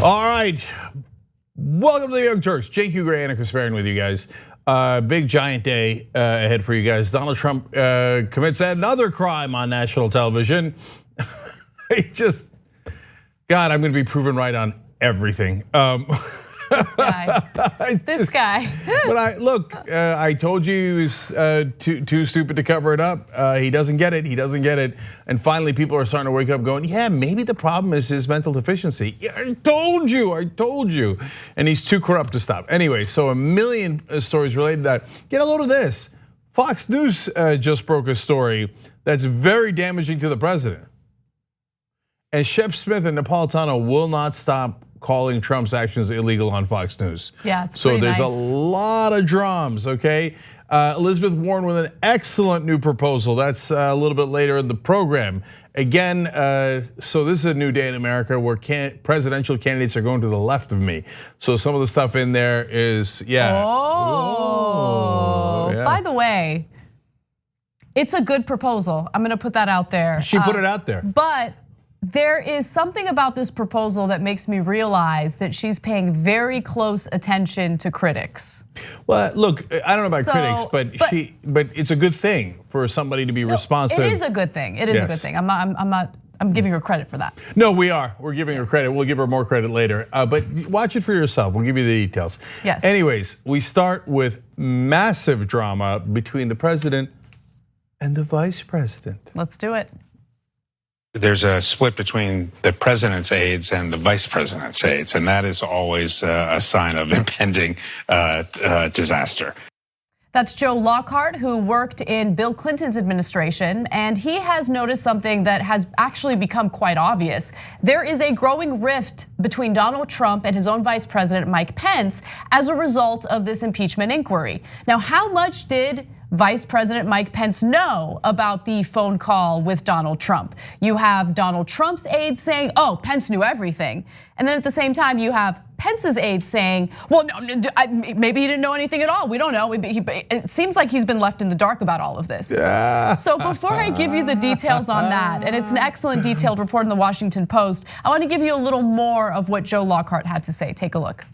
All right, welcome to the Young Turks. Cenk, Uygur, and Kasparian with you guys. Big giant day ahead for you guys. Donald Trump commits another crime on national television. God, I'm going to be proven right on everything. This guy. But I told you he was too stupid to cover it up. He doesn't get it. He doesn't get it. And finally, people are starting to wake up, going, "Yeah, maybe the problem is his mental deficiency." Yeah, I told you. And he's too corrupt to stop. Anyway, so a million stories related to that. Get a load of this. Fox News just broke a story that's very damaging to the president. And Shep Smith and Napolitano will not stop calling Trump's actions illegal on Fox News. Yeah, it's so pretty there's nice. a lot of drums, okay? Elizabeth Warren with an excellent new proposal. That's a little bit later in the program. Again, so this is a new day in America where presidential candidates are going to the left of me. So some of the stuff in there is, yeah. Oh, yeah. By the way, it's a good proposal. I'm gonna put that out there. She put it out there. But there is something about this proposal that makes me realize that she's paying very close attention to critics. Well, look, I don't know about critics, but it's a good thing for somebody to be responsive. It is a good thing. It is a good thing. I'm giving her credit for that. No, we are. We're giving her credit. We'll give her more credit later. But watch it for yourself. We'll give you the details. Yes. Anyways, we start with massive drama between the president and the vice president. Let's do it. There's a split between the president's aides and the vice president's aides, and that is always a sign of impending disaster. That's Joe Lockhart, who worked in Bill Clinton's administration, and he has noticed something that has actually become quite obvious. There is a growing rift between Donald Trump and his own vice president, Mike Pence, as a result of this impeachment inquiry. Now, how much did Vice President Mike Pence know about the phone call with Donald Trump? You have Donald Trump's aide saying, "Oh, Pence knew everything." And then at the same time, you have Pence's aide saying, "Well, no, maybe he didn't know anything at all. We don't know." It seems like he's been left in the dark about all of this. Yeah. So before I give you the details on that, and it's an excellent detailed report in the Washington Post, I want to give you a little more of what Joe Lockhart had to say. Take a look.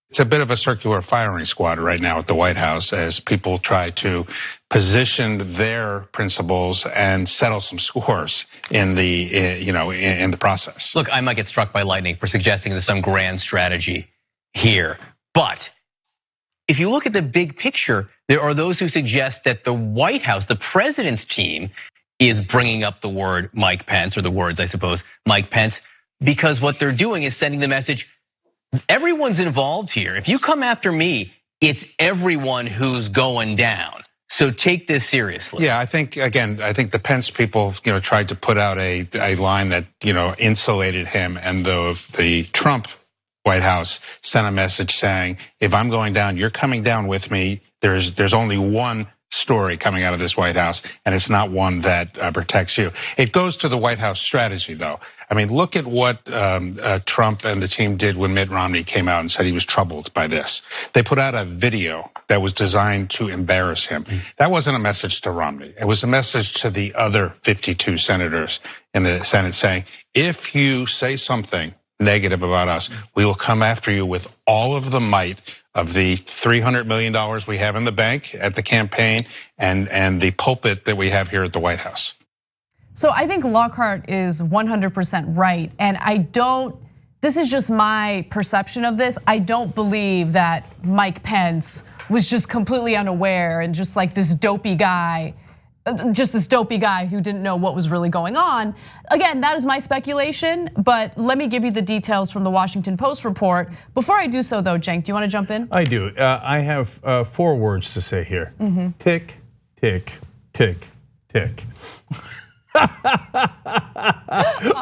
It's a bit of a circular firing squad right now at the White House as people try to position their principles and settle some scores in the process. Look, I might get struck by lightning for suggesting there's some grand strategy here, but if you look at the big picture, there are those who suggest that the White House, the president's team, is bringing up the word Mike Pence, or the words, I suppose, Mike Pence, because what they're doing is sending the message, everyone's involved here. If you come after me, it's everyone who's going down. So take this seriously. Yeah, I think the Pence people, tried to put out a line that, insulated him, and the Trump White House sent a message saying, if I'm going down, you're coming down with me. There's only one story coming out of this White House, and it's not one that protects you. It goes to the White House strategy, though. I mean, look at what Trump and the team did when Mitt Romney came out and said he was troubled by this. They put out a video that was designed to embarrass him. That wasn't a message to Romney. It was a message to the other 52 senators in the Senate saying, if you say something negative about us, we will come after you with all of the might of the $300 million we have in the bank at the campaign and the pulpit that we have here at the White House. So I think Lockhart is 100% right. And this is just my perception of this. I don't believe that Mike Pence was just completely unaware and just like this dopey guy who didn't know what was really going on. Again, that is my speculation, but let me give you the details from the Washington Post report. Before I do so though, Cenk, do you want to jump in? I do. I have 4 words to say here. Tick, tick, tick, tick.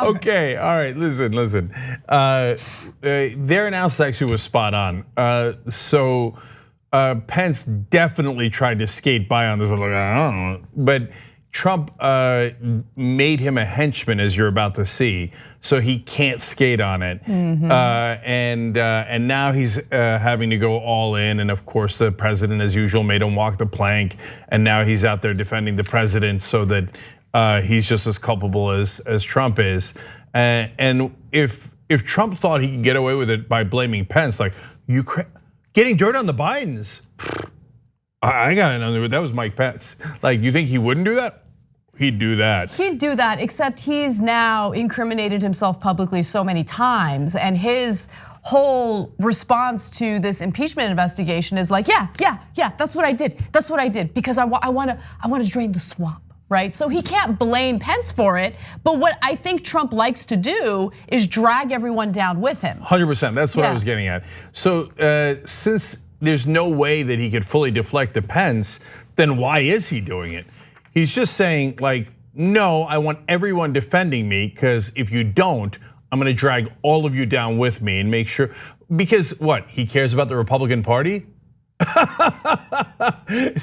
Okay, all right, listen. Their analysis actually was spot on. So Pence definitely tried to skate by on this one, like, I don't know. But Trump made him a henchman, as you're about to see, so he can't skate on it. And now he's having to go all in. And of course, the president, as usual, made him walk the plank. And now he's out there defending the president so that he's just as culpable as Trump is. And if if Trump thought he could get away with it by blaming Pence, like Ukraine, getting dirt on the Bidens, I got another. That was Mike Pence. Like, you think he wouldn't do that? He'd do that. He'd do that, except he's now incriminated himself publicly so many times, and his whole response to this impeachment investigation is like, yeah, that's what I did. That's what I did because I want to drain the swamp, right? So he can't blame Pence for it. But what I think Trump likes to do is drag everyone down with him. 100%. That's what I was getting at. So since there's no way that he could fully deflect to Pence, then why is he doing it? He's just saying, like, no, I want everyone defending me, because if you don't, I'm gonna drag all of you down with me and make sure, because what, he cares about the Republican Party?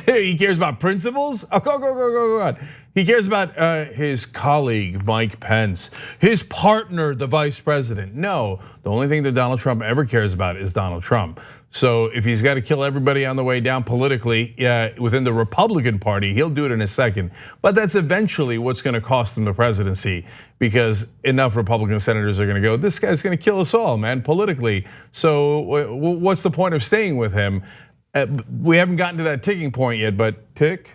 He cares about principles? Oh, go on. He cares about his colleague, Mike Pence, his partner, the vice president. No, the only thing that Donald Trump ever cares about is Donald Trump. So if he's got to kill everybody on the way down politically within the Republican Party, he'll do it in a second. But that's eventually what's going to cost him the presidency, because enough Republican senators are going to go, this guy's going to kill us all, man, politically. So what's the point of staying with him? We haven't gotten to that ticking point yet, but tick.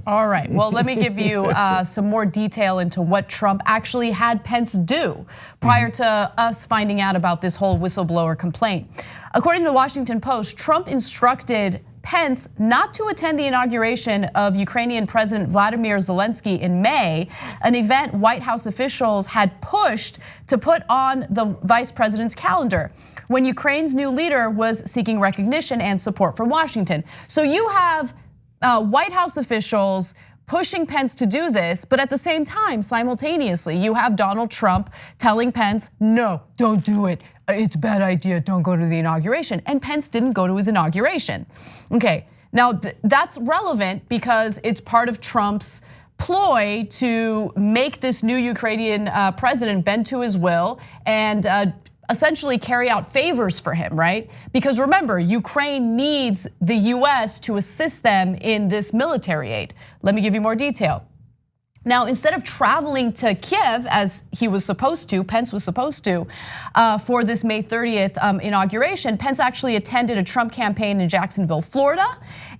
All right, well, let me give you some more detail into what Trump actually had Pence do prior to us finding out about this whole whistleblower complaint. According to the Washington Post, Trump instructed Pence not to attend the inauguration of Ukrainian President Volodymyr Zelensky in May, an event White House officials had pushed to put on the vice president's calendar when Ukraine's new leader was seeking recognition and support from Washington. So you have White House officials pushing Pence to do this, but at the same time, simultaneously, you have Donald Trump telling Pence, no, don't do it. It's a bad idea, don't go to the inauguration. And Pence didn't go to his inauguration. Okay, now that's relevant because it's part of Trump's ploy to make this new Ukrainian president bend to his will and essentially carry out favors for him, right? Because remember, Ukraine needs the US to assist them in this military aid. Let me give you more detail. Now, instead of traveling to Kiev as he was supposed to, Pence was supposed to, for this May 30th inauguration, Pence actually attended a Trump campaign in Jacksonville, Florida,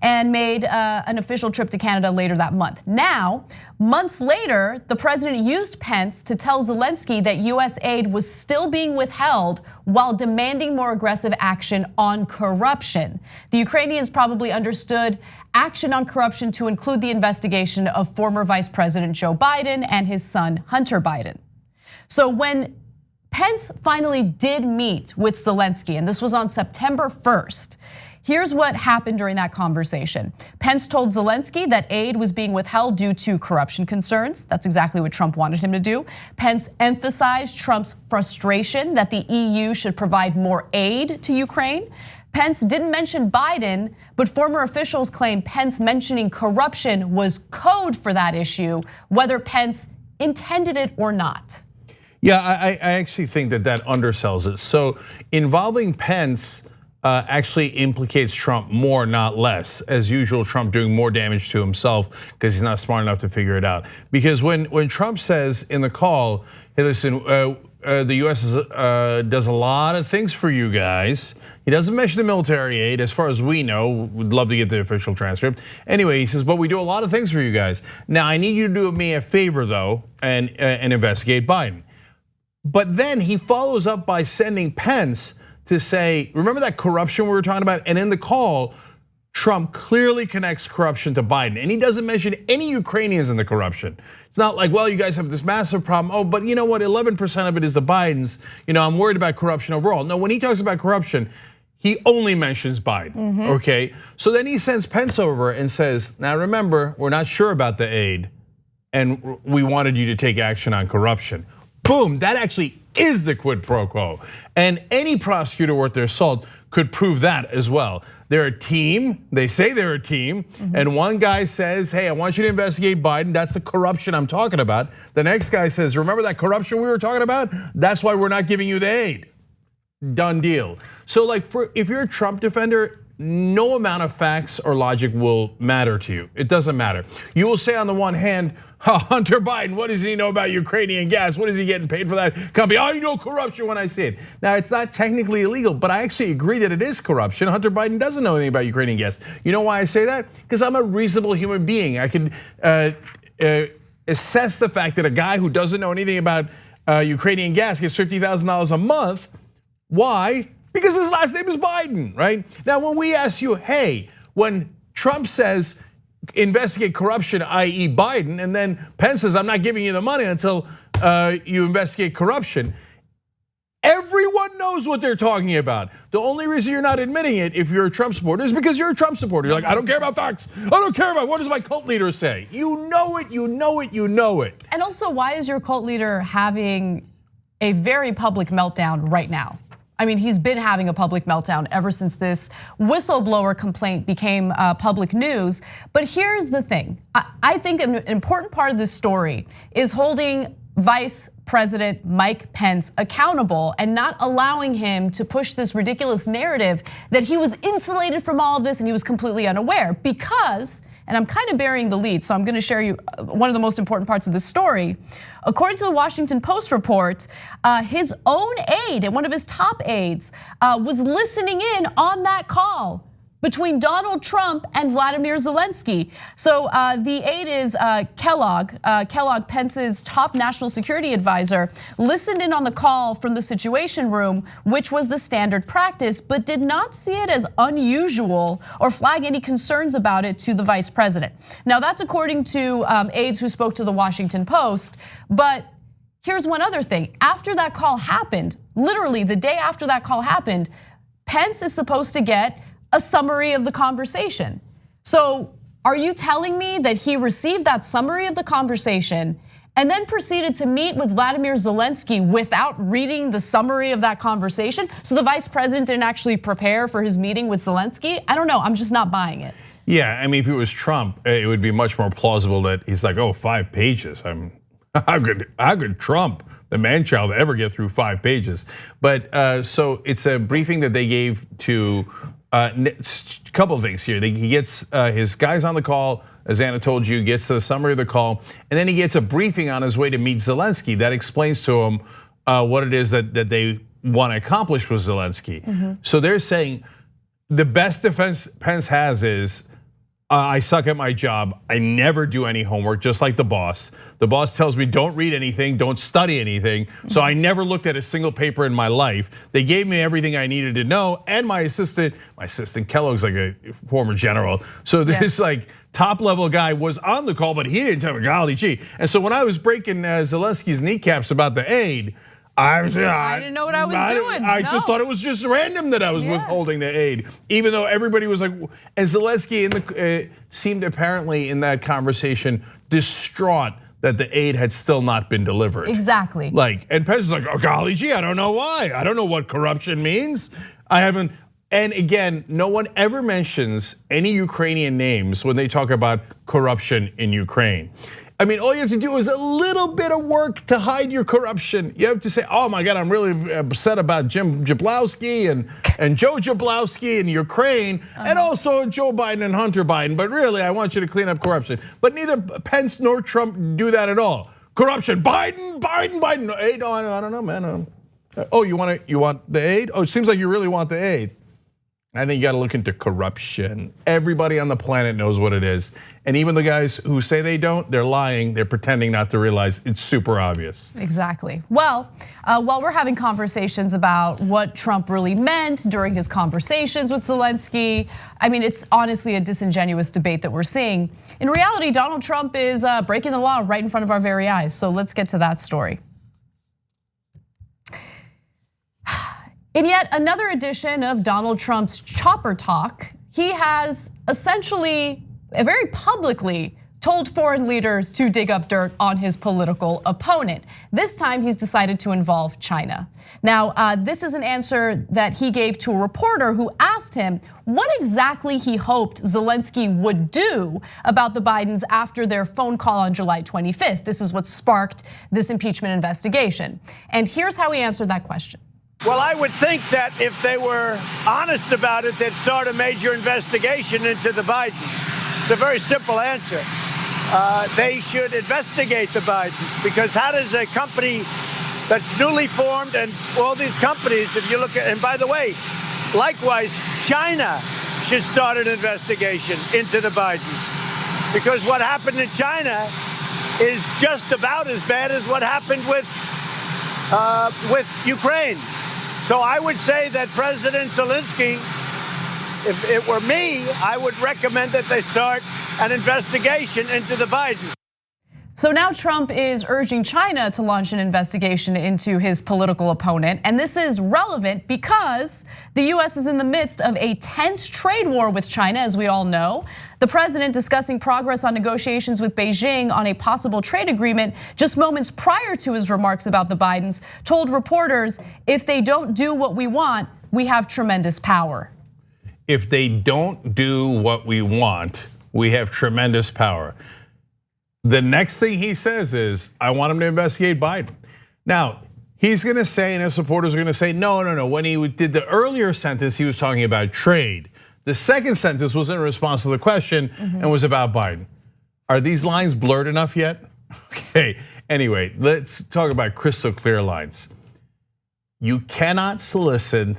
and made an official trip to Canada later that month. Now, months later, the president used Pence to tell Zelensky that US aid was still being withheld while demanding more aggressive action on corruption. The Ukrainians probably understood action on corruption to include the investigation of former Vice President Joe Biden and his son Hunter Biden. So when Pence finally did meet with Zelensky, and this was on September 1st, here's what happened during that conversation. Pence told Zelensky that aid was being withheld due to corruption concerns. That's exactly what Trump wanted him to do. Pence emphasized Trump's frustration that the EU should provide more aid to Ukraine. Pence didn't mention Biden, but former officials claim Pence mentioning corruption was code for that issue, whether Pence intended it or not. Yeah, I actually think that undersells it. So involving Pence actually implicates Trump more, not less. As usual, Trump doing more damage to himself because he's not smart enough to figure it out. Because when Trump says in the call, hey, listen, the US does a lot of things for you guys. He doesn't mention the military aid, as far as we know. We'd love to get the official transcript. Anyway, he says, but we do a lot of things for you guys. Now, I need you to do me a favor though, and investigate Biden. But then he follows up by sending Pence to say, remember that corruption we were talking about? And in the call, Trump clearly connects corruption to Biden, and he doesn't mention any Ukrainians in the corruption. It's not like, well, you guys have this massive problem. Oh, but you know what? 11% of it is the Bidens. I'm worried about corruption overall. No, when he talks about corruption, he only mentions Biden, okay? So then he sends Pence over and says, now remember, we're not sure about the aid, and we wanted you to take action on corruption. Boom, that actually is the quid pro quo. And any prosecutor worth their salt could prove that as well. They're a team, they say they're a team, and one guy says, hey, I want you to investigate Biden, that's the corruption I'm talking about. The next guy says, remember that corruption we were talking about? That's why we're not giving you the aid. Done deal. So like, if you're a Trump defender, no amount of facts or logic will matter to you. It doesn't matter. You will say on the one hand, Hunter Biden, what does he know about Ukrainian gas? What is he getting paid for that company? I know corruption when I see it. Now, it's not technically illegal, but I actually agree that it is corruption. Hunter Biden doesn't know anything about Ukrainian gas. You know why I say that? Because I'm a reasonable human being. I can assess the fact that a guy who doesn't know anything about Ukrainian gas gets $50,000 a month. Why? Because his last name is Biden, right? Now, when we ask you, hey, when Trump says investigate corruption, i.e. Biden, and then Pence says, I'm not giving you the money until you investigate corruption, everyone knows what they're talking about. The only reason you're not admitting it if you're a Trump supporter is because you're a Trump supporter. You're like, I don't care about facts. I don't care about what does my cult leader say. You know it, you know it, you know it. And also, why is your cult leader having a very public meltdown right now? I mean, he's been having a public meltdown ever since this whistleblower complaint became public news. But here's the thing. I think an important part of this story is holding Vice President Mike Pence accountable and not allowing him to push this ridiculous narrative that he was insulated from all of this and he was completely unaware. Because, and I'm kind of burying the lead, so I'm gonna share you one of the most important parts of this story. According to the Washington Post report, his own aide and one of his top aides was listening in on that call between Donald Trump and Volodymyr Zelensky. So the aide is Kellogg, Pence's top national security advisor, listened in on the call from the Situation Room, which was the standard practice, but did not see it as unusual or flag any concerns about it to the vice president. Now that's according to aides who spoke to the Washington Post, but here's one other thing. After that call happened, literally the day after that call happened, Pence is supposed to get a summary of the conversation. So are you telling me that he received that summary of the conversation and then proceeded to meet with Volodymyr Zelensky without reading the summary of that conversation? So the vice president didn't actually prepare for his meeting with Zelensky? I don't know, I'm just not buying it. Yeah, I mean, if it was Trump, it would be much more plausible that he's like, oh, 5 pages. How could Trump, the man-child, ever get through 5 pages? But so it's a briefing that they gave to a couple of things here. He gets his guys on the call, as Anna told you, gets a summary of the call, and then he gets a briefing on his way to meet Zelensky that explains to him what it is that they want to accomplish with Zelensky. So they're saying the best defense Pence has is, I suck at my job. I never do any homework, just like the boss. The boss tells me don't read anything, don't study anything. So I never looked at a single paper in my life. They gave me everything I needed to know. And my assistant Kellogg's like a former general. So this like top level guy was on the call, but he didn't tell me, golly gee. And so when I was breaking Zelensky's kneecaps about the aid, I didn't know what I was doing. I just thought it was just random that I was withholding the aid, even though everybody was like, and Zelensky seemed apparently in that conversation distraught that the aid had still not been delivered. Exactly. Like, and Pence is like, oh golly gee, I don't know why. I don't know what corruption means. I haven't. And again, no one ever mentions any Ukrainian names when they talk about corruption in Ukraine. I mean, all you have to do is a little bit of work to hide your corruption. You have to say, oh my God, I'm really upset about Jim Jablowski and Joe Jablowski in Ukraine, and also Joe Biden and Hunter Biden. But really, I want you to clean up corruption. But neither Pence nor Trump do that at all. Corruption, Biden. Aid, no, I don't know, man. Oh, you want the aid? Oh, it seems like you really want the aid. I think you got to look into corruption. Everybody on the planet knows what it is. And even the guys who say they don't, they're lying. They're pretending not to realize it's super obvious. Exactly. Well, while we're having conversations about what Trump really meant during his conversations with Zelensky, I mean, it's honestly a disingenuous debate that we're seeing. In reality, Donald Trump is breaking the law right in front of our very eyes. So let's get to that story. In yet another edition of Donald Trump's chopper talk, he has essentially, very publicly, told foreign leaders to dig up dirt on his political opponent. This time he's decided to involve China. Now, this is an answer that he gave to a reporter who asked him what exactly he hoped Zelensky would do about the Bidens after their phone call on July 25th. This is what sparked this impeachment investigation. And here's how he answered that question. Well, I would think that if they were honest about it, they'd start a major investigation into the Bidens. It's a very simple answer. they should investigate the Bidens, because how does a company that's newly formed, and all these companies, if you look at, and by the way, likewise, China should start an investigation into the Bidens, because what happened in China is just about as bad as what happened with Ukraine. So I would say that President Zelensky, if it were me, I would recommend that they start an investigation into the Bidens. So now Trump is urging China to launch an investigation into his political opponent. And this is relevant because the US is in the midst of a tense trade war with China, as we all know. The president discussing progress on negotiations with Beijing on a possible trade agreement just moments prior to his remarks about the Bidens told reporters, if they don't do what we want, we have tremendous power. If they don't do what we want, we have tremendous power. The next thing he says is, I want him to investigate Biden. Now, he's gonna say, and his supporters are gonna say, no. When he did the earlier sentence, he was talking about trade. The second sentence was in response to the question and was about Biden. Are these lines blurred enough yet? Okay, anyway, let's talk about crystal clear lines. You cannot solicit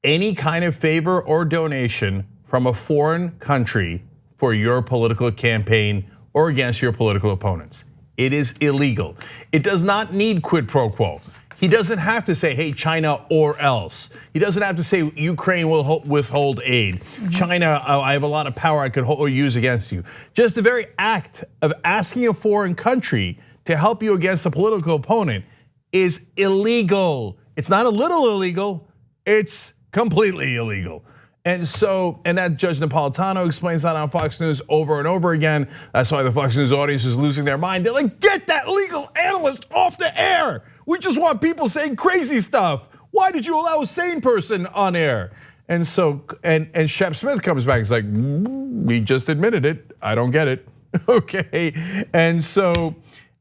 any kind of favor or donation from a foreign country for your political campaign or against your political opponents. It is illegal. It does not need quid pro quo. He doesn't have to say, hey, China or else. He doesn't have to say Ukraine will withhold aid. China, I have a lot of power I could use against you. Just the very act of asking a foreign country to help you against a political opponent is illegal. It's not a little illegal, it's completely illegal. And that Judge Napolitano explains that on Fox News over and over again. That's why the Fox News audience is losing their mind. They're like, get that legal analyst off the air. We just want people saying crazy stuff. Why did you allow a sane person on air? And Shep Smith comes back, he's like, we just admitted it, I don't get it, okay? And so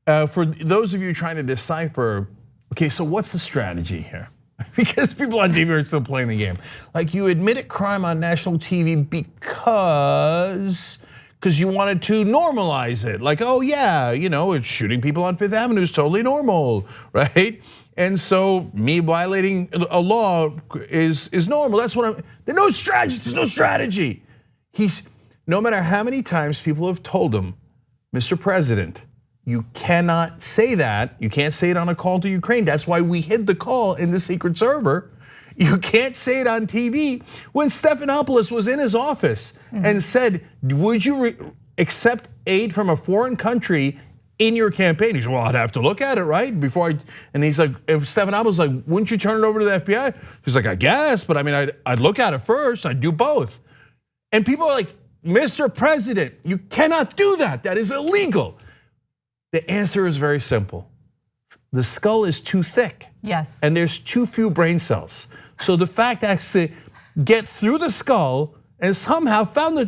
for those of you trying to decipher, okay, so what's the strategy here? Because people on TV are still playing the game. Like, you admitted crime on national TV because you wanted to normalize it. Like, oh yeah, it's shooting people on Fifth Avenue is totally normal, right? And so me violating a law is normal. That's what there's no strategy. No matter how many times people have told him, Mr. President, you cannot say that. You can't say it on a call to Ukraine. That's why we hid the call in the secret server. You can't say it on TV. When Stephanopoulos was in his office and said, would you accept aid from a foreign country in your campaign? He said, well, I'd have to look at it, right? And he's like, if Stephanopoulos was like, wouldn't you turn it over to the FBI? He's like, I guess, but I mean, I'd look at it first, I'd do both. And people are like, Mr. President, you cannot do that, that is illegal. The answer is very simple. The skull is too thick. Yes. And there's too few brain cells. So the fact that to get through the skull and somehow find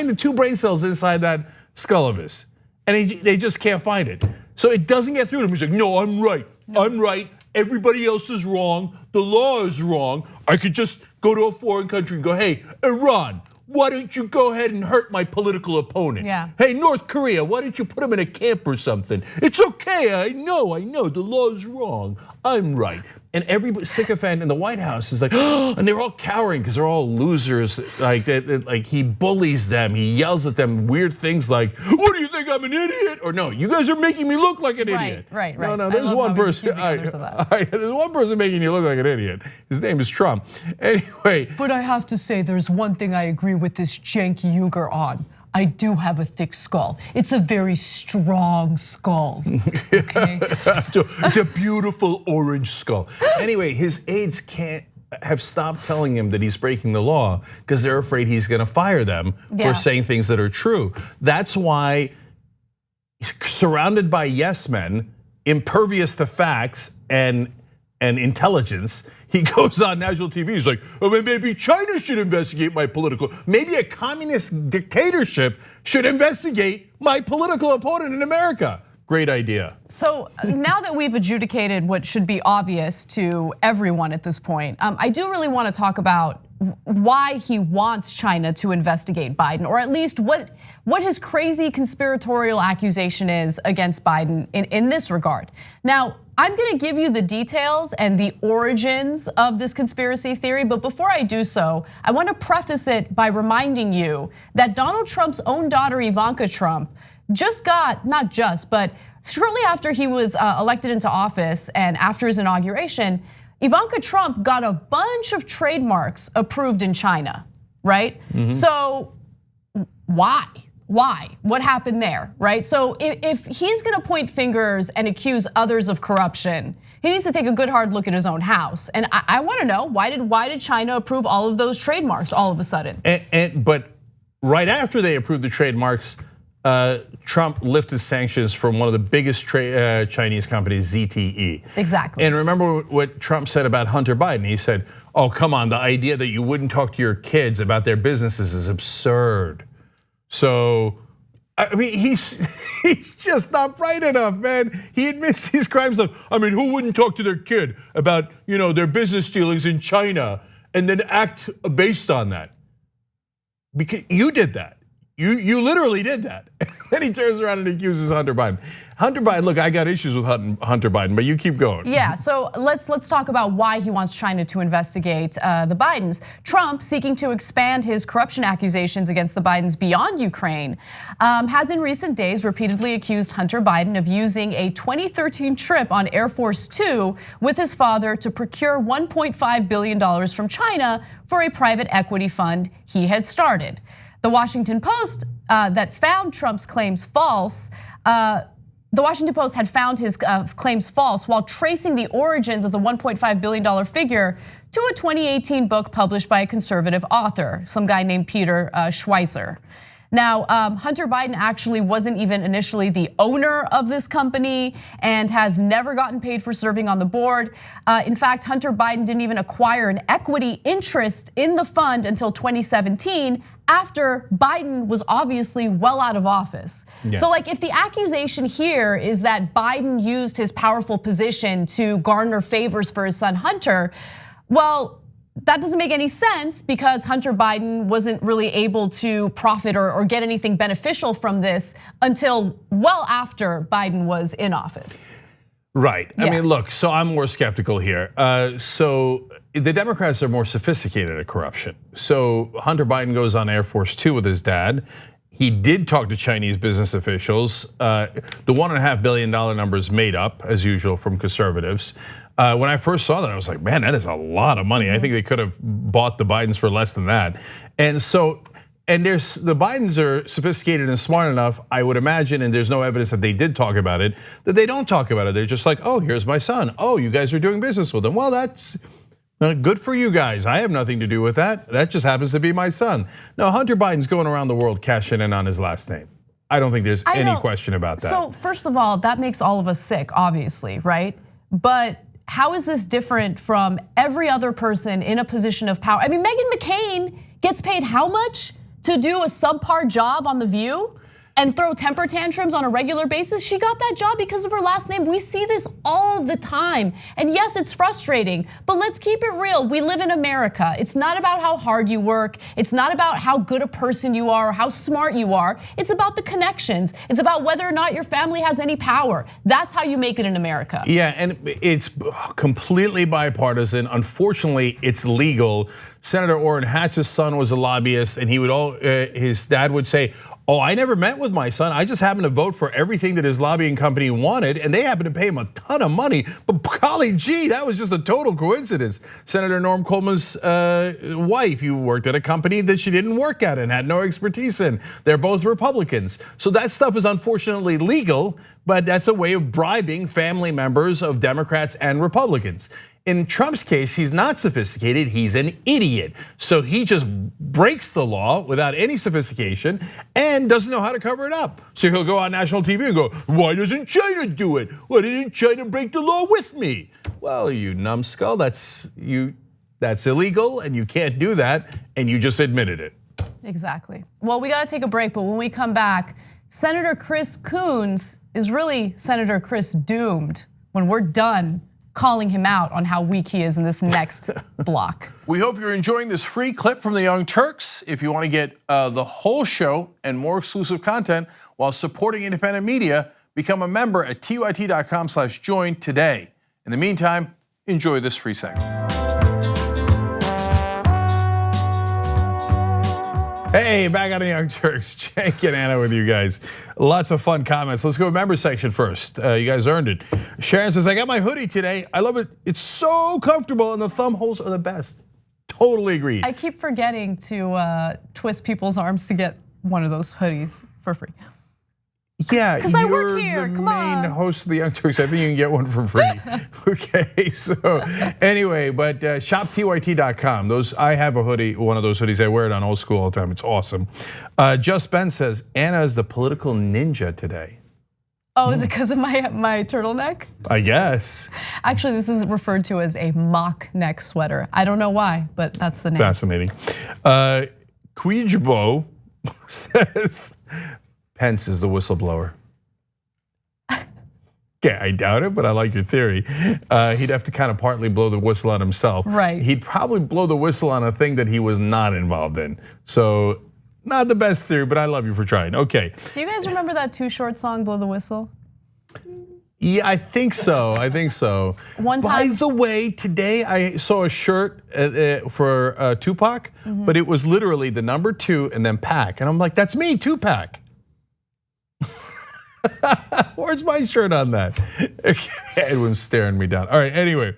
the 2 brain cells inside that skull of his. And they just can't find it. So it doesn't get through to him. He's like, no, I'm right. I'm right. Everybody else is wrong. The law is wrong. I could just go to a foreign country and go, hey, Iran, why don't you go ahead and hurt my political opponent? Yeah. Hey, North Korea, why don't you put him in a camp or something? It's okay, I know, the law is wrong, I'm right. And every sycophant in the White House is like, oh, and they're all cowering because they're all losers. Like he bullies them, he yells at them weird things like, what do you think, I'm an idiot? Or no, you guys are making me look like an idiot. Right. No, there's one person. There's one person making you look like an idiot. His name is Trump. Anyway. But I have to say, there's one thing I agree with this Cenk Uygur on. I do have a thick skull. It's a very strong skull, okay? It's a beautiful orange skull. Anyway, his aides have stopped telling him that he's breaking the law because they're afraid he's gonna fire them for saying things that are true. That's why, surrounded by yes men, impervious to facts and intelligence, he goes on national TV, he's like, oh, maybe China should investigate my political, maybe a communist dictatorship should investigate my political opponent in America. Great idea. So now that we've adjudicated what should be obvious to everyone at this point, I do really want to talk about why he wants China to investigate Biden, or at least what his crazy conspiratorial accusation is against Biden in this regard. Now, I'm gonna give you the details and the origins of this conspiracy theory, but before I do so, I wanna preface it by reminding you that Donald Trump's own daughter, Ivanka Trump, but shortly after he was elected into office and after his inauguration, Ivanka Trump got a bunch of trademarks approved in China, right? So why? What happened there, right? So if he's gonna point fingers and accuse others of corruption, he needs to take a good hard look at his own house. And I wanna know, why did China approve all of those trademarks all of a sudden? But right after they approved the trademarks, Trump lifted sanctions from one of the biggest Chinese companies, ZTE. Exactly. And remember what Trump said about Hunter Biden? He said, "Oh, come on, the idea that you wouldn't talk to your kids about their businesses is absurd." So, I mean, he's just not bright enough, man. He admits these crimes of, I mean, who wouldn't talk to their kid about, their business dealings in China and then act based on that? Because you did that. You literally did that. Then he turns around and accuses Hunter Biden. Hunter Biden, look, I got issues with Hunter Biden, but you keep going. Yeah, so let's talk about why he wants China to investigate the Bidens. Trump, seeking to expand his corruption accusations against the Bidens beyond Ukraine, has in recent days repeatedly accused Hunter Biden of using a 2013 trip on Air Force 2 with his father to procure $1.5 billion from China for a private equity fund he had started. The Washington Post that found Trump's claims false. The Washington Post had found his claims false while tracing the origins of the $1.5 billion figure to a 2018 book published by a conservative author, some guy named Peter Schweizer. Now, Hunter Biden actually wasn't even initially the owner of this company and has never gotten paid for serving on the board. In fact, Hunter Biden didn't even acquire an equity interest in the fund until 2017, after Biden was obviously well out of office. Yeah. So if the accusation here is that Biden used his powerful position to garner favors for his son Hunter, well, that doesn't make any sense because Hunter Biden wasn't really able to profit or get anything beneficial from this until well after Biden was in office. Right, I mean, look, so I'm more skeptical here. So the Democrats are more sophisticated at corruption. So Hunter Biden goes on Air Force 2 with his dad. He did talk to Chinese business officials. The $1.5 billion number is made up, as usual, from conservatives. When I first saw that, I was like, man, that is a lot of money. I think they could have bought the Bidens for less than that. And so, the Bidens are sophisticated and smart enough, I would imagine, and there's no evidence that they did talk about it, that they don't talk about it. They're just like, oh, here's my son. Oh, you guys are doing business with him. Well, that's good for you guys. I have nothing to do with that. That just happens to be my son. Now, Hunter Biden's going around the world cashing in on his last name. I don't think there's any question about that. So first of all, that makes all of us sick, obviously, right? But how is this different from every other person in a position of power? I mean, Meghan McCain gets paid how much to do a subpar job on The View and throw temper tantrums on a regular basis? She got that job because of her last name. We see this all the time. And yes, it's frustrating, but let's keep it real. We live in America. It's not about how hard you work. It's not about how good a person you are or how smart you are. It's about the connections. It's about whether or not your family has any power. That's how you make it in America. Yeah, and it's completely bipartisan. Unfortunately, it's legal. Senator Orrin Hatch's son was a lobbyist, and his dad would say, oh, I never met with my son. I just happened to vote for everything that his lobbying company wanted, and they happened to pay him a ton of money. But golly gee, that was just a total coincidence. Senator Norm Coleman's wife, you worked at a company that she didn't work at and had no expertise in. They're both Republicans. So that stuff is unfortunately legal, but that's a way of bribing family members of Democrats and Republicans. In Trump's case, he's not sophisticated, he's an idiot. So he just breaks the law without any sophistication and doesn't know how to cover it up. So he'll go on national TV and go, why doesn't China do it? Why didn't China break the law with me? Well, you numbskull, that's illegal and you can't do that, and you just admitted it. Exactly. Well, we gotta take a break, but when we come back, Senator Chris Coons is really Senator Chris doomed when we're done calling him out on how weak he is in this next block. We hope you're enjoying this free clip from the Young Turks. If you want to get the whole show and more exclusive content while supporting independent media, become a member at tyt.com/join today. In the meantime, enjoy this free segment. Hey, back on the Young Turks, Cenk and Anna with you guys. Lots of fun comments. Let's go to member section first. You guys earned it. Sharon says, I got my hoodie today. I love it. It's so comfortable and the thumb holes are the best. Totally agree. I keep forgetting to twist people's arms to get one of those hoodies for free. Yeah, because I work here. The Come on. main host of the Young Turks. I think you can get one for free. Okay, so anyway, but shoptyt.com. I have a hoodie, one of those hoodies. I wear it on Old School all the time. It's awesome. Just Ben says Anna is the political ninja today. Oh, is it because of my turtleneck? I guess. Actually, this is referred to as a mock neck sweater. I don't know why, but that's the name. Fascinating. Quijbo says Pence is the whistleblower. Yeah, I doubt it, but I like your theory. He'd have to kind of partly blow the whistle on himself. Right. He'd probably blow the whistle on a thing that he was not involved in. So not the best theory, but I love you for trying. Okay. Do you guys remember that Too Short song, Blow the Whistle? Yeah, I think so. One time. By the way, today I saw a shirt for Tupac, but it was literally the number 2 and then Pac. And I'm like, that's me, Tupac. Where's my shirt on that? Edwin's staring me down. All right, anyway,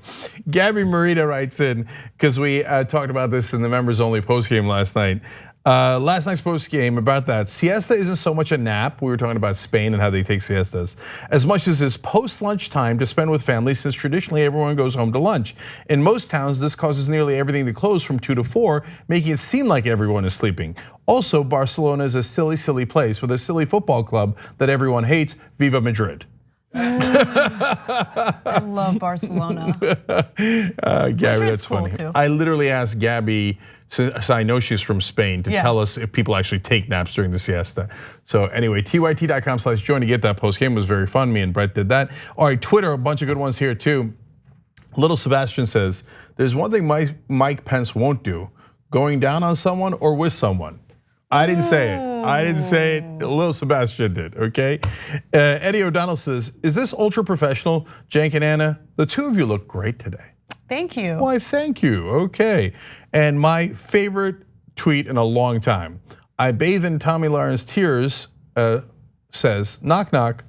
Gabby Marita writes in, because we talked about this in the members only postgame last night. Last night's postgame about that. Siesta isn't so much a nap. We were talking about Spain and how they take siestas, as much as it's post-lunch time to spend with family, since traditionally everyone goes home to lunch. In most towns, this causes nearly everything to close from 2 to 4, making it seem like everyone is sleeping. Also, Barcelona is a silly, silly place with a silly football club that everyone hates. Viva Madrid. I love Barcelona. Gabby, that's cool funny. too. I literally asked Gabby, since I know she's from Spain, to tell us if people actually take naps during the siesta. So anyway, tyt.com/join to get that post game. It was very fun. Me and Brett did that. All right, Twitter, a bunch of good ones here too. Little Sebastian says, there's one thing Mike Pence won't do, going down on someone or with someone. I didn't say it. Little Sebastian did, okay? Eddie O'Donnell says, is this ultra professional, Cenk and Anna? The two of you look great today. Thank you. Why, thank you, okay. And my favorite tweet in a long time, I bathe in Tommy Lauren's tears, says, knock, knock,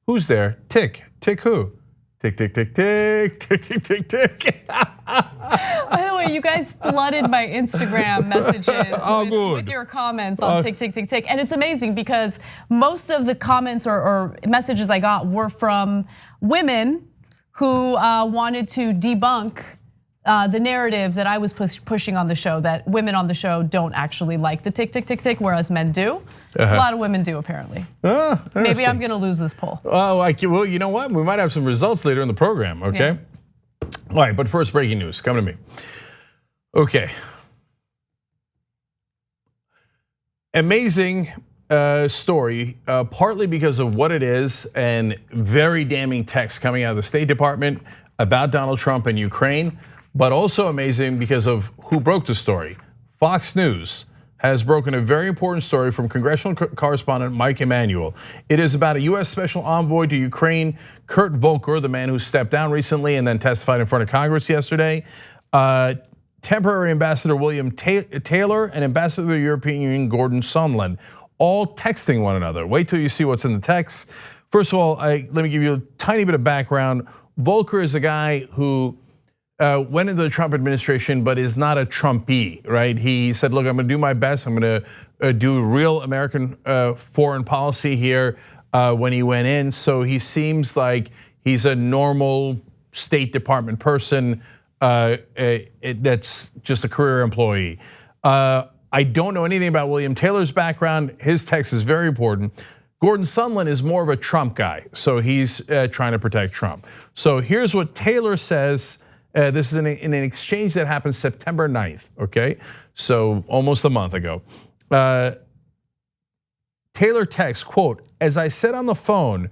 who's there? Tick, tick who? Tick, tick, tick, tick, tick, tick, tick, tick. By the way, you guys flooded my Instagram messages with your comments on tick, tick, tick, tick. And it's amazing because most of the comments or messages I got were from women who wanted to debunk the narrative that I was pushing on the show, that women on the show don't actually like the tick, tick, tick, tick, whereas men do. A lot of women do, apparently. Maybe I'm gonna lose this poll. Oh, well, you know what? We might have some results later in the program, okay? Yeah. All right, but first, breaking news, come to me. Okay. Amazing story, partly because of what it is, and very damning text coming out of the State Department about Donald Trump and Ukraine, but also amazing because of who broke the story. Fox News has broken a very important story from congressional correspondent Mike Emanuel. It is about a US Special Envoy to Ukraine, Kurt Volker, the man who stepped down recently and then testified in front of Congress yesterday. Temporary Ambassador William Taylor and Ambassador of the European Union Gordon Sondland, all texting one another. Wait till you see what's in the text. First of all, let me give you a tiny bit of background. Volker is a guy who went into the Trump administration, but is not a Trumpy, right? He said, look, I'm gonna do my best. I'm gonna do real American foreign policy here when he went in. So he seems like he's a normal State Department person that's just a career employee. I don't know anything about William Taylor's background. His text is very important. Gordon Sondland is more of a Trump guy, so he's trying to protect Trump. So here's what Taylor says. This is in an exchange that happened September 9th, okay? So almost a month ago. Taylor texts, quote, as I said on the phone,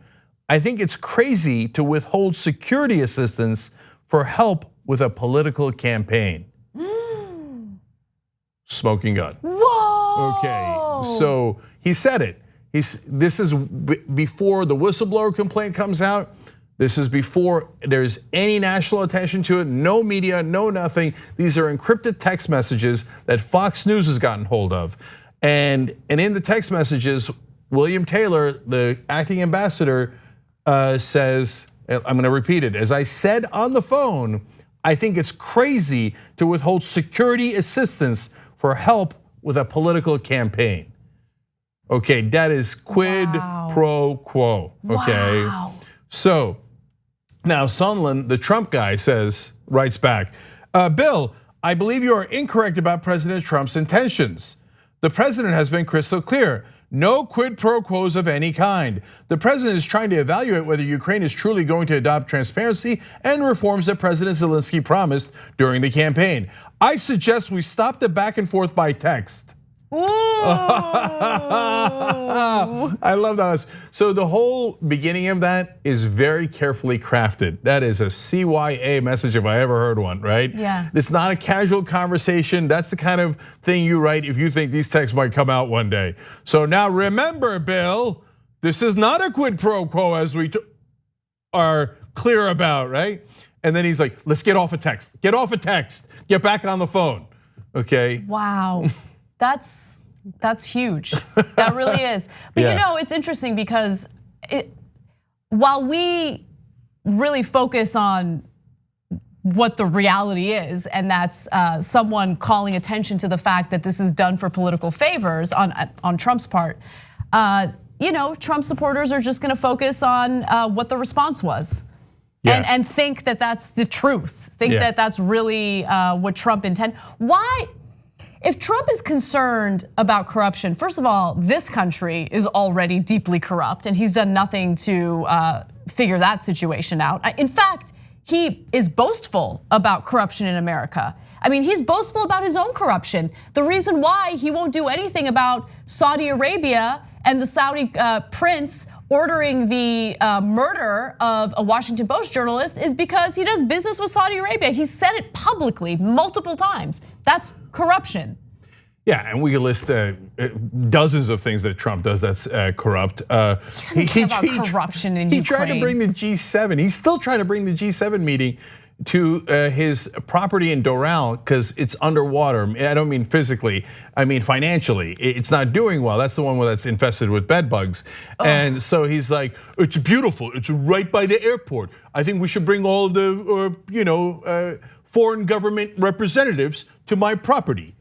I think it's crazy to withhold security assistance for help with a political campaign. Smoking gun. Whoa. Okay, so he said it. This is before the whistleblower complaint comes out. This is before there's any national attention to it, no media, no nothing. These are encrypted text messages that Fox News has gotten hold of. And in the text messages, William Taylor, the acting ambassador, says, I'm gonna repeat it, as I said on the phone, I think it's crazy to withhold security assistance for help with a political campaign. Okay, that is quid pro quo, okay? Wow. So now Sondland, the Trump guy, writes back, Bill, I believe you are incorrect about President Trump's intentions. The president has been crystal clear. No quid pro quos of any kind. The president is trying to evaluate whether Ukraine is truly going to adopt transparency and reforms that President Zelensky promised during the campaign. I suggest we stop the back and forth by text. Ooh. I love that. So the whole beginning of that is very carefully crafted. That is a CYA message if I ever heard one, right? Yeah. It's not a casual conversation. That's the kind of thing you write if you think these texts might come out one day. So now remember, Bill, this is not a quid pro quo as we are clear about, right? And then he's like, let's get off a text. Get off a text. Get back on the phone, okay? Wow. That's huge. That really is. But yeah. You know, it's interesting because while we really focus on what the reality is, and that's someone calling attention to the fact that this is done for political favors on Trump's part, you know, Trump supporters are just gonna focus on what the response was. Yeah. And think that that's the truth. Think that that's really what Trump intended. Why? If Trump is concerned about corruption, first of all, this country is already deeply corrupt and he's done nothing to figure that situation out. In fact, he is boastful about corruption in America. I mean, he's boastful about his own corruption. The reason why he won't do anything about Saudi Arabia and the Saudi prince ordering the murder of a Washington Post journalist is because he does business with Saudi Arabia. He said it publicly multiple times. That's corruption. Yeah, and we could list dozens of things that Trump does that's corrupt. He doesn't care about corruption in Ukraine. He tried to bring the G7. He's still trying to bring the G7 meeting to his property in Doral because it's underwater. I don't mean physically, I mean financially. It's not doing well. That's the one that's infested with bed bugs. And so he's like, it's beautiful. It's right by the airport. I think we should bring all of the foreign government representatives to my property.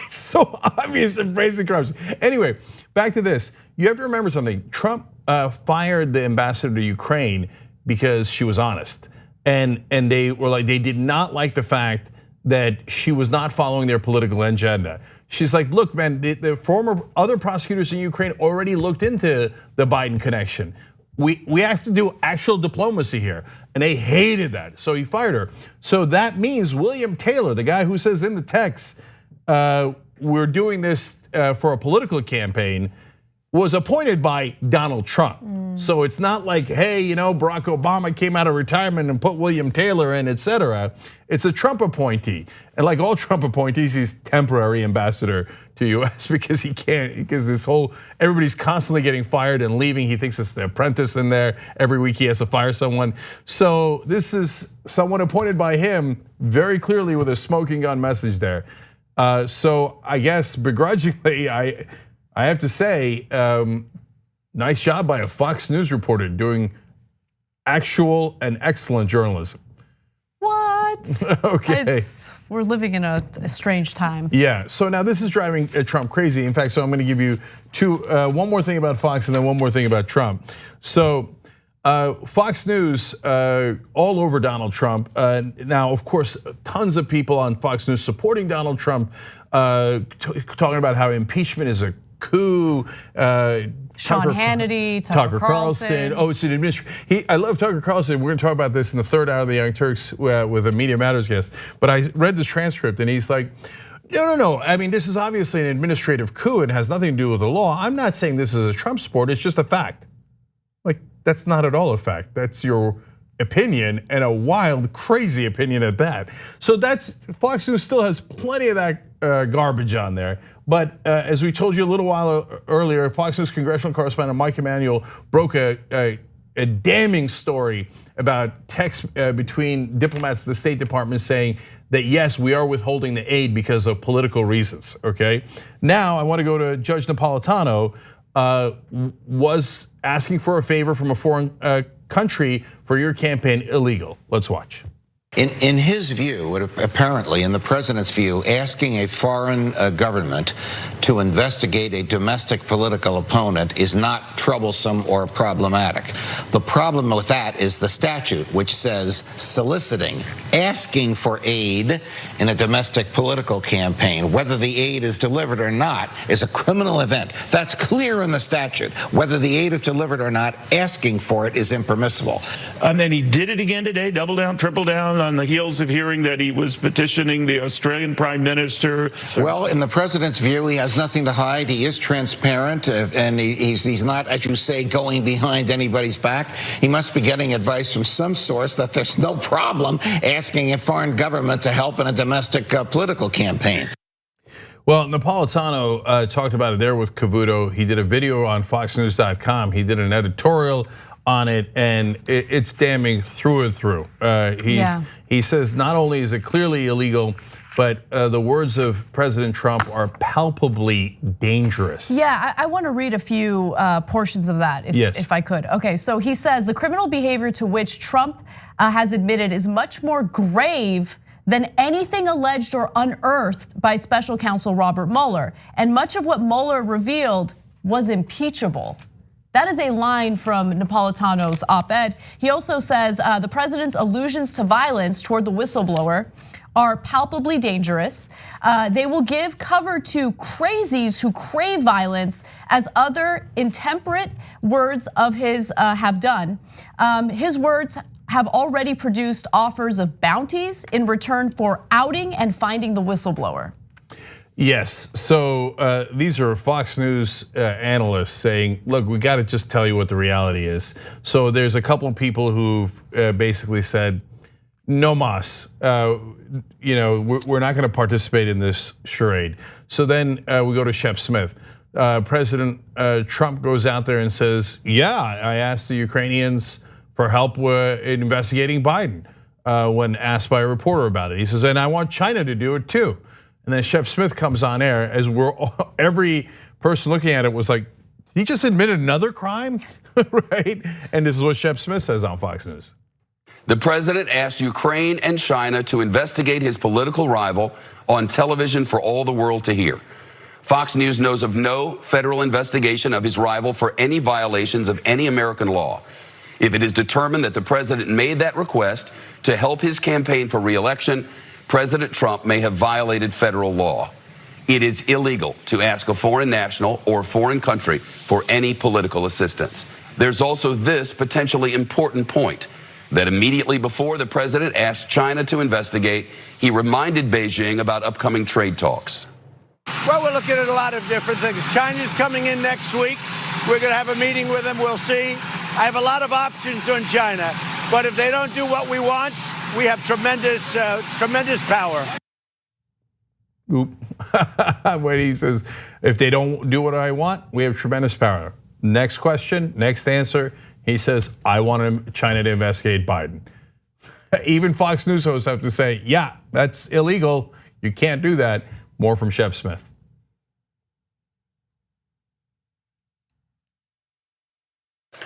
It's so obvious embracing corruption. Anyway, back to this. You have to remember something. Trump fired the ambassador to Ukraine because she was honest. And they were like, they did not like the fact that she was not following their political agenda. She's like, look, man, the former other prosecutors in Ukraine already looked into the Biden connection. We have to do actual diplomacy here. And they hated that, so he fired her. So that means William Taylor, the guy who says in the text, we're doing this for a political campaign, was appointed by Donald Trump. So it's not like, hey, Barack Obama came out of retirement and put William Taylor in, etc. It's a Trump appointee. And like all Trump appointees, he's temporary ambassador to US because he can't, because everybody's constantly getting fired and leaving. He thinks it's the apprentice in there. Every week he has to fire someone. So this is someone appointed by him very clearly with a smoking gun message there. So I guess begrudgingly, I have to say, nice job by a Fox News reporter doing actual and excellent journalism. What? Okay. We're living in a strange time. Yeah, so now this is driving Trump crazy. In fact, so I'm gonna give you one more thing about Fox and then one more thing about Trump. So Fox News all over Donald Trump. Now, of course, tons of people on Fox News supporting Donald Trump, talking about how impeachment is a coup. Sean Hannity, Tucker Carlson. Oh, it's an administration. I love Tucker Carlson. We're gonna talk about this in the third hour of the Young Turks with a Media Matters guest. But I read this transcript and he's like, no. I mean, this is obviously an administrative coup and has nothing to do with the law. I'm not saying this is a Trump sport. It's just a fact. Like, that's not at all a fact. That's your opinion, and a wild, crazy opinion at that. So that's, Fox News still has plenty of that garbage on there. But as we told you a little while earlier, Fox News congressional correspondent Mike Emanuel broke a damning story about texts between diplomats at the State Department saying that yes, we are withholding the aid because of political reasons, okay? Now I want to go to Judge Napolitano, was asking for a favor from a foreign country for your campaign illegal. Let's watch. In his view, apparently in the president's view, asking a foreign government to investigate a domestic political opponent is not troublesome or problematic. The problem with that is the statute, which says soliciting, asking for aid in a domestic political campaign, whether the aid is delivered or not, is a criminal event. That's clear in the statute. Whether the aid is delivered or not, asking for it is impermissible. And then he did it again today, double down, triple down, on the heels of hearing that he was petitioning the Australian Prime Minister. Well, in the president's view, he has nothing to hide. He is transparent, and he's not, as you say, going behind anybody's back. He must be getting advice from some source that there's no problem asking a foreign government to help in a domestic political campaign. Well, Napolitano talked about it there with Cavuto. He did a video on FoxNews.com. He did an editorial on it, and it's damning through and through. He says not only is it clearly illegal, but the words of President Trump are palpably dangerous. Yeah, I want to read a few portions of that, if I could. Okay, so he says the criminal behavior to which Trump has admitted is much more grave than anything alleged or unearthed by special counsel Robert Mueller. And much of what Mueller revealed was impeachable. That is a line from Napolitano's op-ed. He also says the president's allusions to violence toward the whistleblower are palpably dangerous. They will give cover to crazies who crave violence, as other intemperate words of his have done. His words have already produced offers of bounties in return for outing and finding the whistleblower. Yes, so these are Fox News analysts saying, look, we got to just tell you what the reality is. So there's a couple of people who've basically said, no mas, we're not going to participate in this charade. So then we go to Shep Smith. President Trump goes out there and says, yeah, I asked the Ukrainians for help in investigating Biden when asked by a reporter about it. He says, and I want China to do it too. And then Shep Smith comes on air as every person looking at it was like, he just admitted another crime, right? And this is what Shep Smith says on Fox News. The president asked Ukraine and China to investigate his political rival on television for all the world to hear. Fox News knows of no federal investigation of his rival for any violations of any American law. If it is determined that the president made that request to help his campaign for re-election, President Trump may have violated federal law. It is illegal to ask a foreign national or foreign country for any political assistance. There's also this potentially important point, that immediately before the president asked China to investigate, he reminded Beijing about upcoming trade talks. Well, we're looking at a lot of different things. China's coming in next week. We're going to have a meeting with them. We'll see. I have a lot of options on China, but if they don't do what we want, we have tremendous power. Oop. When he says, if they don't do what I want, we have tremendous power. Next question, next answer. He says, I want China to investigate Biden. Even Fox News hosts have to say, yeah, that's illegal. You can't do that. More from Shep Smith.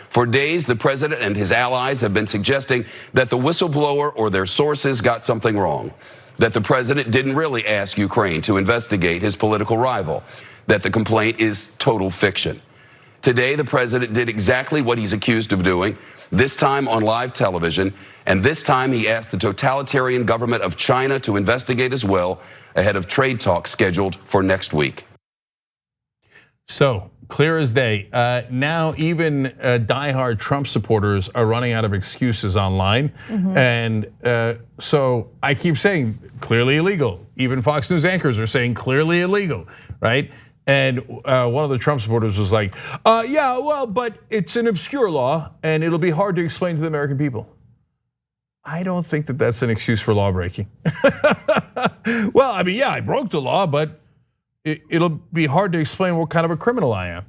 For days, the president and his allies have been suggesting that the whistleblower or their sources got something wrong, that the president didn't really ask Ukraine to investigate his political rival, that the complaint is total fiction. Today, the president did exactly what he's accused of doing, this time on live television, and this time he asked the totalitarian government of China to investigate as well, ahead of trade talks scheduled for next week. So, clear as day. Now even diehard Trump supporters are running out of excuses online. And so I keep saying clearly illegal. Even Fox News anchors are saying clearly illegal, right? And one of the Trump supporters was like, yeah, well, but it's an obscure law and it'll be hard to explain to the American people. I don't think that that's an excuse for law breaking. Well, I mean, yeah, I broke the law, but it'll be hard to explain what kind of a criminal I am.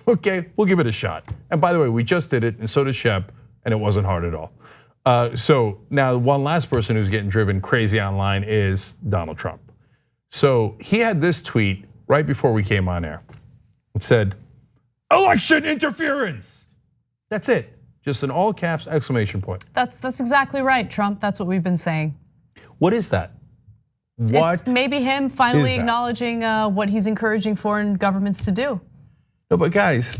Okay, we'll give it a shot. And by the way, we just did it, and so did Shep, and it wasn't hard at all. So now one last person who's getting driven crazy online is Donald Trump. So he had this tweet right before we came on air. It said, "Election interference." That's it. Just an all caps exclamation point. That's exactly right, Trump. That's what we've been saying. What is that? It's maybe him finally acknowledging what he's encouraging foreign governments to do. No, but guys,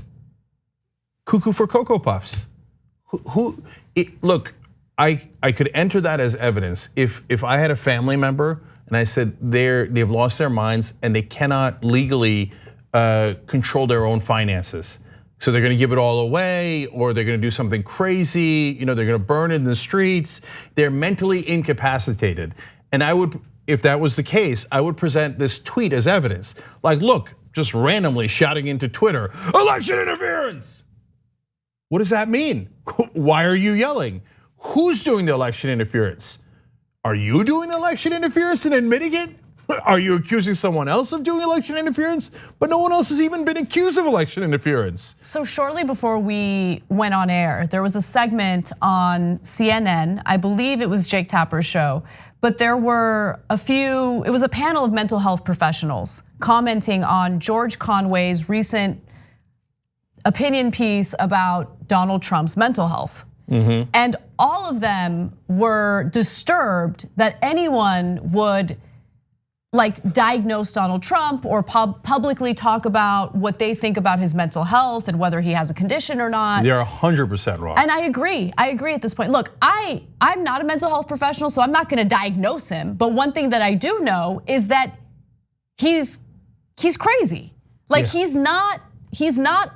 cuckoo for Cocoa Puffs. Look, I could enter that as evidence if I had a family member and I said they've lost their minds and they cannot legally control their own finances. So they're gonna give it all away, or they're gonna do something crazy, they're gonna burn it in the streets. They're mentally incapacitated. And I would, if that was the case, I would present this tweet as evidence. Like, look, just randomly shouting into Twitter, "Election interference." What does that mean? Why are you yelling? Who's doing the election interference? Are you doing the election interference and admitting it? Are you accusing someone else of doing election interference? But no one else has even been accused of election interference. So shortly before we went on air, there was a segment on CNN. I believe it was Jake Tapper's show, but there were it was a panel of mental health professionals commenting on George Conway's recent opinion piece about Donald Trump's mental health. And all of them were disturbed that anyone would diagnose Donald Trump or publicly talk about what they think about his mental health and whether he has a condition or not. They're 100% wrong. And I agree at this point. Look, I'm not a mental health professional, so I'm not gonna diagnose him. But one thing that I do know is that he's crazy. He's not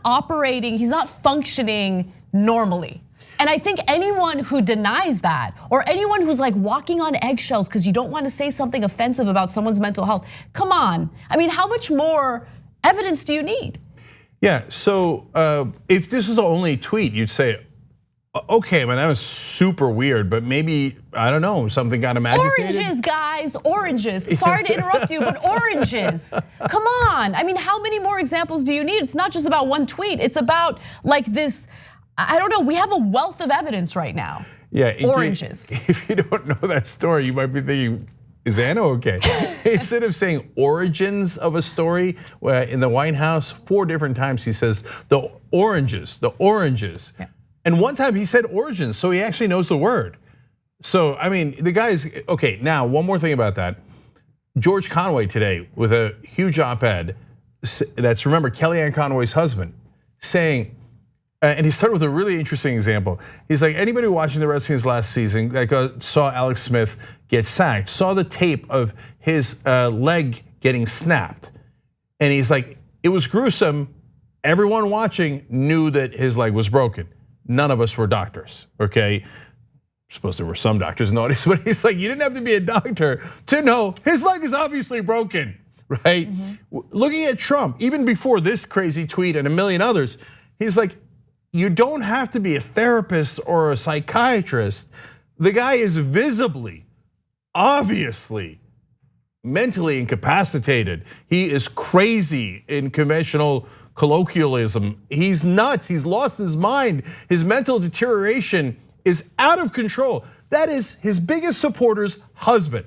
operating, he's not functioning normally. And I think anyone who denies that, or anyone who's walking on eggshells because you don't want to say something offensive about someone's mental health, come on. I mean, how much more evidence do you need? Yeah, so if this is the only tweet, you'd say, okay, man, that was super weird, but maybe, I don't know, something got him agitated? Oranges, guys, oranges. Sorry to interrupt you, but oranges. Come on, I mean, how many more examples do you need? It's not just about one tweet, it's about this, I don't know, we have a wealth of evidence right now. Yeah, oranges. If you don't know that story, you might be thinking, is Anna okay? Instead of saying origins of a story, in the White House, 4 different times he says, the oranges. Yeah. And one time he said origins, so he actually knows the word. So, I mean, the guy's, okay, now one more thing about that. George Conway today with a huge op-ed, that's, remember, Kellyanne Conway's husband, saying, and he started with a really interesting example. He's like, anybody watching the Redskins last season, saw Alex Smith get sacked, saw the tape of his leg getting snapped. And he's like, it was gruesome. Everyone watching knew that his leg was broken. None of us were doctors, okay? I suppose there were some doctors in the audience, but he's like, you didn't have to be a doctor to know his leg is obviously broken, right? Looking at Trump, even before this crazy tweet and a million others, he's like, you don't have to be a therapist or a psychiatrist. The guy is visibly, obviously, mentally incapacitated. He is crazy in conventional colloquialism. He's nuts, he's lost his mind. His mental deterioration is out of control. That is his biggest supporter's husband.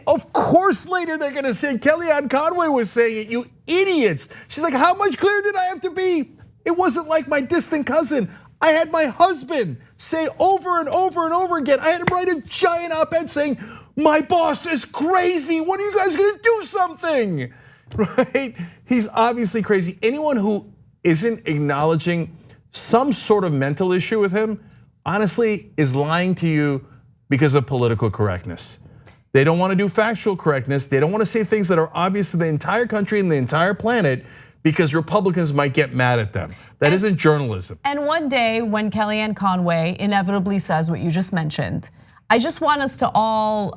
Of course later they're gonna say, Kellyanne Conway was saying it, you idiots. She's like, how much clearer did I have to be? It wasn't like my distant cousin. I had my husband say over and over and over again. I had to write a giant op-ed saying, my boss is crazy. When are you guys gonna do something? Right? He's obviously crazy. Anyone who isn't acknowledging some sort of mental issue with him, honestly, is lying to you because of political correctness. They don't want to do factual correctness. They don't want to say things that are obvious to the entire country and the entire planet, because Republicans might get mad at them. That isn't journalism. And one day when Kellyanne Conway inevitably says what you just mentioned, I just want us to all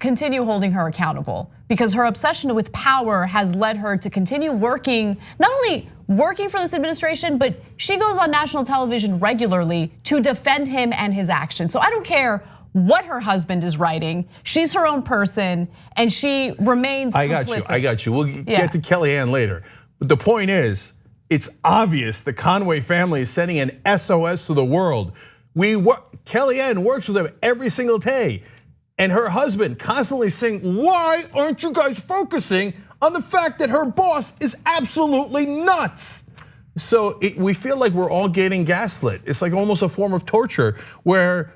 continue holding her accountable, because her obsession with power has led her to continue working, not only working for this administration, but she goes on national television regularly to defend him and his actions. So I don't care what her husband is writing. She's her own person, and she remains complicit. I got you. We'll get to Kellyanne later. But the point is, it's obvious the Conway family is sending an SOS to the world. Kellyanne works with them every single day. And her husband constantly saying, why aren't you guys focusing on the fact that her boss is absolutely nuts? So we feel like we're all getting gaslit. It's like almost a form of torture where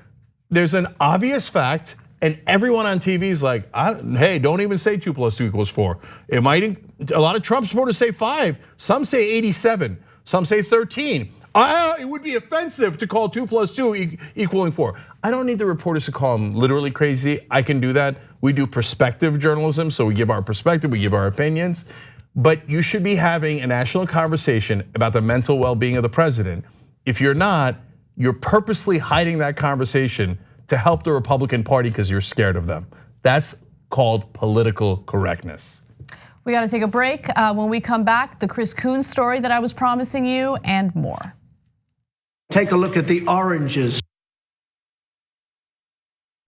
there's an obvious fact and everyone on TV is like, hey, don't even say 2 + 2 = 4. A lot of Trump supporters say 5, some say 87, some say 13. It would be offensive to call 2 + 2 equaling 4. I don't need the reporters to call them literally crazy. I can do that. We do perspective journalism, so we give our perspective, we give our opinions. But you should be having a national conversation about the mental well-being of the president. If you're not, you're purposely hiding that conversation to help the Republican Party because you're scared of them. That's called political correctness. We got to take a break. When we come back, the Chris Coons story that I was promising you and more. Take a look at the oranges.